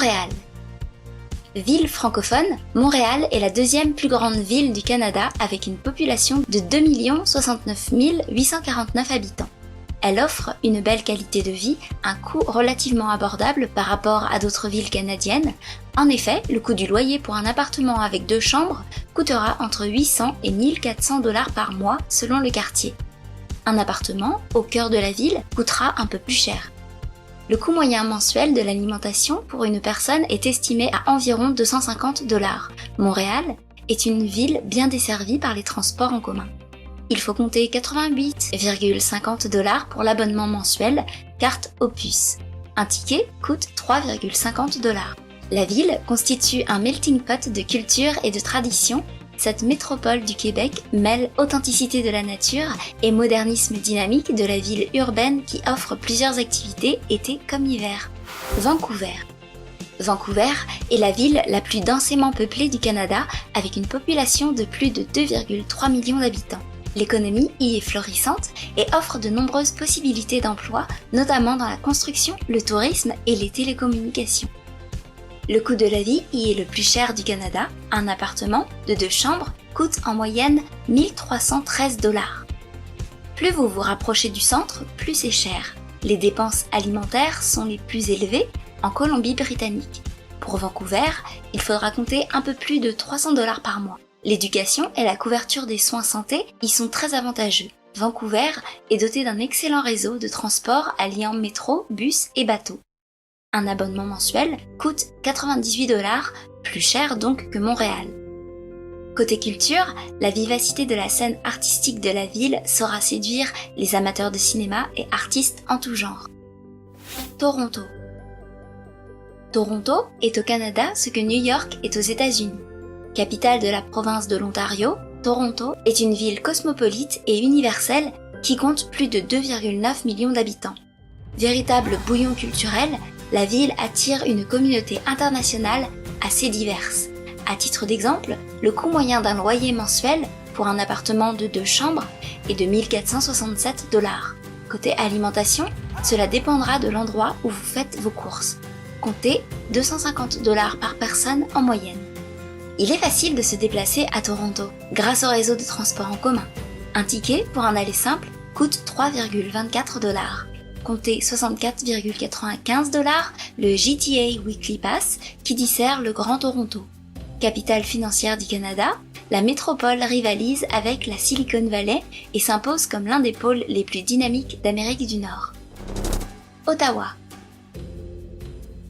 Montréal. Ville francophone, Montréal est la deuxième plus grande ville du Canada avec une population de 2 069 849 habitants. Elle offre une belle qualité de vie, un coût relativement abordable par rapport à d'autres villes canadiennes. En effet, le coût du loyer pour un appartement avec 2 chambres coûtera entre 800 et 1400 $ par mois selon le quartier. Un appartement, au cœur de la ville, coûtera un peu plus cher. Le coût moyen mensuel de l'alimentation pour une personne est estimé à environ 250 $. Montréal est une ville bien desservie par les transports en commun. Il faut compter 88,50 $ pour l'abonnement mensuel carte Opus. Un ticket coûte 3,50 $. La ville constitue un melting pot de culture et de tradition. Cette métropole du Québec mêle authenticité de la nature et modernisme dynamique de la ville urbaine qui offre plusieurs activités été comme hiver. Vancouver. Vancouver est la ville la plus densément peuplée du Canada avec une population de plus de 2,3 millions d'habitants. L'économie y est florissante et offre de nombreuses possibilités d'emploi, notamment dans la construction, le tourisme et les télécommunications. Le coût de la vie y est le plus cher du Canada. Un appartement de 2 chambres coûte en moyenne 1313 $. Plus vous vous rapprochez du centre, plus c'est cher. Les dépenses alimentaires sont les plus élevées en Colombie-Britannique. Pour Vancouver, il faudra compter un peu plus de 300 $ par mois. L'éducation et la couverture des soins santé y sont très avantageux. Vancouver est doté d'un excellent réseau de transport alliant métro, bus et bateau. Un abonnement mensuel coûte 98 $, plus cher donc que Montréal. Côté culture, la vivacité de la scène artistique de la ville saura séduire les amateurs de cinéma et artistes en tout genre. Toronto. Toronto est au Canada ce que New York est aux États-Unis. Capitale de la province de l'Ontario, Toronto est une ville cosmopolite et universelle qui compte plus de 2,9 millions d'habitants. Véritable bouillon culturel, la ville attire une communauté internationale assez diverse. À titre d'exemple, le coût moyen d'un loyer mensuel pour un appartement de 2 chambres est de 1467 $. Côté alimentation, cela dépendra de l'endroit où vous faites vos courses. Comptez 250 $ par personne en moyenne. Il est facile de se déplacer à Toronto grâce au réseau de transport en commun. Un ticket pour un aller simple coûte 3,24 $. Comptez 64,95 $, le GTA Weekly Pass qui dessert le Grand Toronto. Capitale financière du Canada, la métropole rivalise avec la Silicon Valley et s'impose comme l'un des pôles les plus dynamiques d'Amérique du Nord. Ottawa.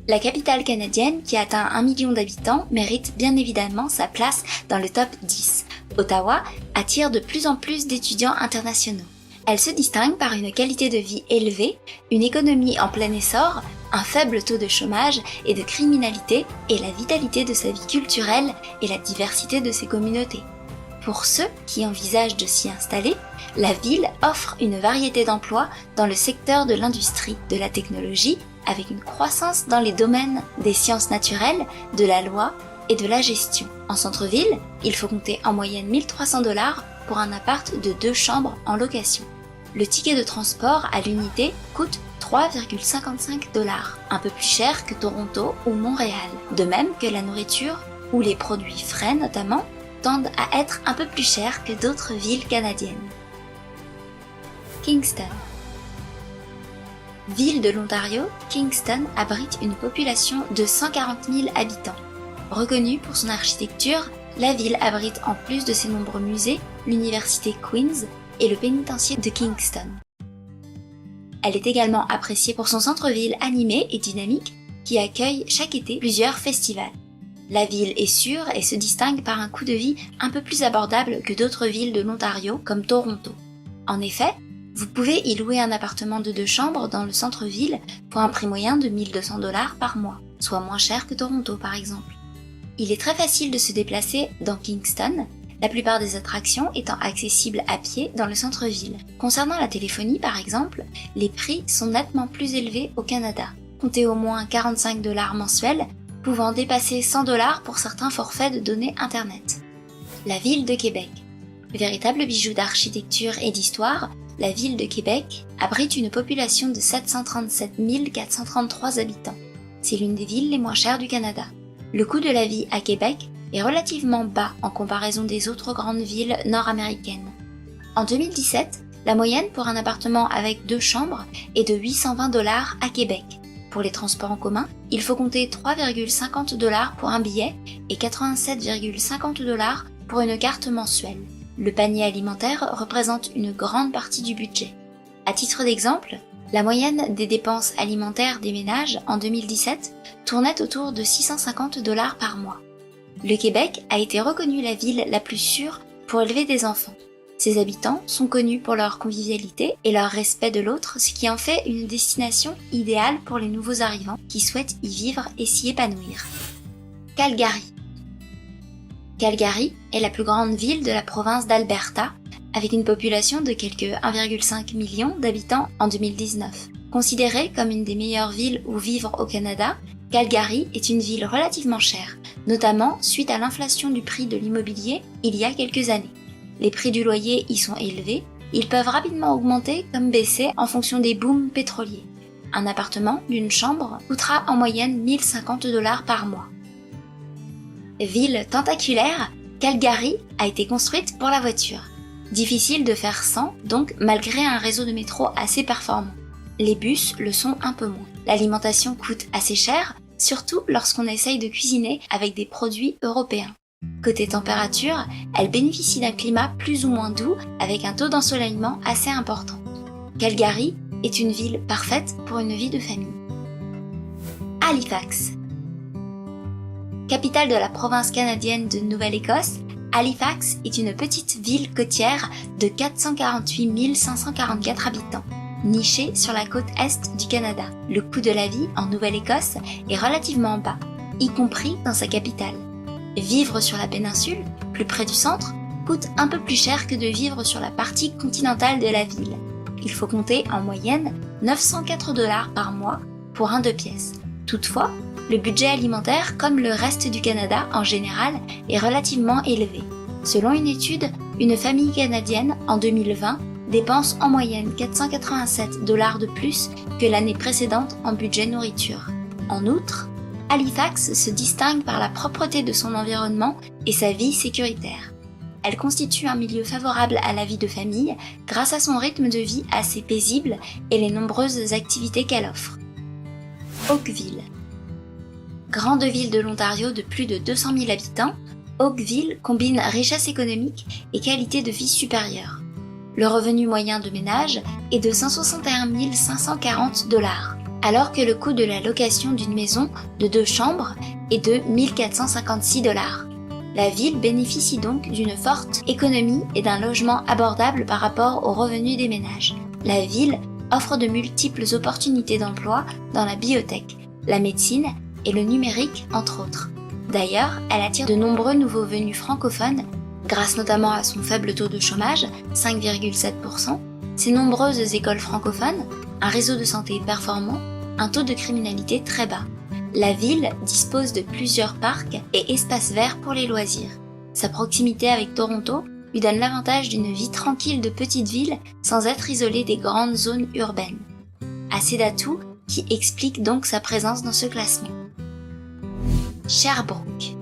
La capitale canadienne, qui atteint 1 million d'habitants, mérite bien évidemment sa place dans le top 10. Ottawa attire de plus en plus d'étudiants internationaux. Elle se distingue par une qualité de vie élevée, une économie en plein essor, un faible taux de chômage et de criminalité et la vitalité de sa vie culturelle et la diversité de ses communautés. Pour ceux qui envisagent de s'y installer, la ville offre une variété d'emplois dans le secteur de l'industrie, de la technologie, avec une croissance dans les domaines des sciences naturelles, de la loi et de la gestion. En centre-ville, il faut compter en moyenne 1300 $ pour un appart de 2 chambres en location. Le ticket de transport à l'unité coûte 3,55 $, un peu plus cher que Toronto ou Montréal. De même que la nourriture, ou les produits frais notamment, tendent à être un peu plus chers que d'autres villes canadiennes. Kingston. Ville de l'Ontario, Kingston abrite une population de 140 000 habitants. Reconnue pour son architecture, la ville abrite en plus de ses nombreux musées, l'université Queen's et le pénitencier de Kingston. Elle est également appréciée pour son centre-ville animé et dynamique qui accueille chaque été plusieurs festivals. La ville est sûre et se distingue par un coût de vie un peu plus abordable que d'autres villes de l'Ontario comme Toronto. En effet, vous pouvez y louer un appartement de 2 chambres dans le centre-ville pour un prix moyen de 1200 $ par mois, soit moins cher que Toronto par exemple. Il est très facile de se déplacer dans Kingston, la plupart des attractions étant accessibles à pied dans le centre-ville. Concernant la téléphonie par exemple, les prix sont nettement plus élevés au Canada. Comptez au moins 45 $ mensuels, pouvant dépasser 100 $ pour certains forfaits de données internet. La ville de Québec. Véritable bijou d'architecture et d'histoire, la ville de Québec abrite une population de 737 433 habitants. c'est l'une des villes les moins chères du Canada. Le coût de la vie à Québec est relativement bas en comparaison des autres grandes villes nord-américaines. En 2017, la moyenne pour un appartement avec 2 chambres est de 820 $ à Québec. Pour les transports en commun, il faut compter 3,50 $ pour un billet et 87,50 $ pour une carte mensuelle. Le panier alimentaire représente une grande partie du budget. À titre d'exemple, la moyenne des dépenses alimentaires des ménages en 2017 tournait autour de 650 $ par mois. Le Québec a été reconnu la ville la plus sûre pour élever des enfants. Ses habitants sont connus pour leur convivialité et leur respect de l'autre, ce qui en fait une destination idéale pour les nouveaux arrivants qui souhaitent y vivre et s'y épanouir. Calgary. Calgary est la plus grande ville de la province d'Alberta, avec une population de quelque 1,5 million d'habitants en 2019. Considérée comme une des meilleures villes où vivre au Canada, Calgary est une ville relativement chère, notamment suite à l'inflation du prix de l'immobilier il y a quelques années. Les prix du loyer y sont élevés, ils peuvent rapidement augmenter comme baisser en fonction des booms pétroliers. Un appartement d'une chambre coûtera en moyenne 1050 $ par mois. Ville tentaculaire, Calgary a été construite pour la voiture. Difficile de faire sans, donc, malgré un réseau de métro assez performant. Les bus le sont un peu moins. L'alimentation coûte assez cher, surtout lorsqu'on essaye de cuisiner avec des produits européens. Côté température, elle bénéficie d'un climat plus ou moins doux avec un taux d'ensoleillement assez important. Calgary est une ville parfaite pour une vie de famille. Halifax. Capitale de la province canadienne de Nouvelle-Écosse, Halifax est une petite ville côtière de 448 544 habitants, nichée sur la côte est du Canada. Le coût de la vie en Nouvelle-Écosse est relativement bas, y compris dans sa capitale. Vivre sur la péninsule, plus près du centre, coûte un peu plus cher que de vivre sur la partie continentale de la ville. Il faut compter en moyenne 904 $ par mois pour un 2 pièces. Toutefois, le budget alimentaire, comme le reste du Canada en général, est relativement élevé. Selon une étude, une famille canadienne en 2020 dépense en moyenne 487 $ de plus que l'année précédente en budget nourriture. En outre, Halifax se distingue par la propreté de son environnement et sa vie sécuritaire. Elle constitue un milieu favorable à la vie de famille grâce à son rythme de vie assez paisible et les nombreuses activités qu'elle offre. Oakville. Grande ville de l'Ontario de plus de 200 000 habitants, Oakville combine richesse économique et qualité de vie supérieure. Le revenu moyen de ménage est de 161 540 $, alors que le coût de la location d'une maison de 2 chambres est de 1456 $. La ville bénéficie donc d'une forte économie et d'un logement abordable par rapport aux revenus des ménages. La ville offre de multiples opportunités d'emploi dans la biotech, la médecine et le numérique entre autres. D'ailleurs, elle attire de nombreux nouveaux venus francophones, grâce notamment à son faible taux de chômage, 5,7%, ses nombreuses écoles francophones, un réseau de santé performant, un taux de criminalité très bas. La ville dispose de plusieurs parcs et espaces verts pour les loisirs. Sa proximité avec Toronto lui donne l'avantage d'une vie tranquille de petite ville sans être isolée des grandes zones urbaines. Assez d'atouts qui expliquent donc sa présence dans ce classement. Sherbrooke.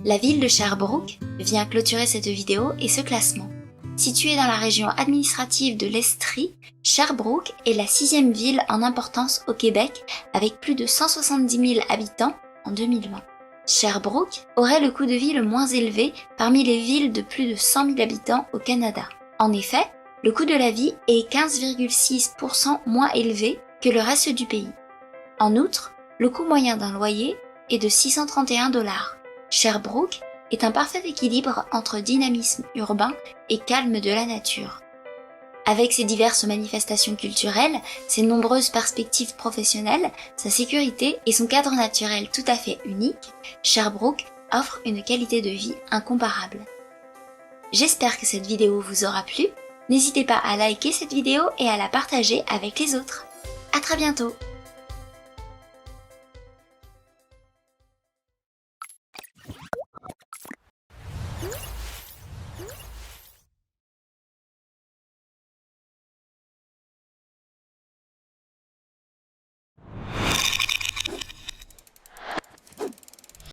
La ville de Sherbrooke vient clôturer cette vidéo et ce classement. Située dans la région administrative de l'Estrie, Sherbrooke est la 6e ville en importance au Québec avec plus de 170 000 habitants en 2020. Sherbrooke aurait le coût de vie le moins élevé parmi les villes de plus de 100 000 habitants au Canada. En effet, le coût de la vie est 15,6% moins élevé que le reste du pays. En outre, le coût moyen d'un loyer est de 631 $. Sherbrooke est un parfait équilibre entre dynamisme urbain et calme de la nature. Avec ses diverses manifestations culturelles, ses nombreuses perspectives professionnelles, sa sécurité et son cadre naturel tout à fait unique, Sherbrooke offre une qualité de vie incomparable. J'espère que cette vidéo vous aura plu. N'hésitez pas à liker cette vidéo et à la partager avec les autres. À très bientôt!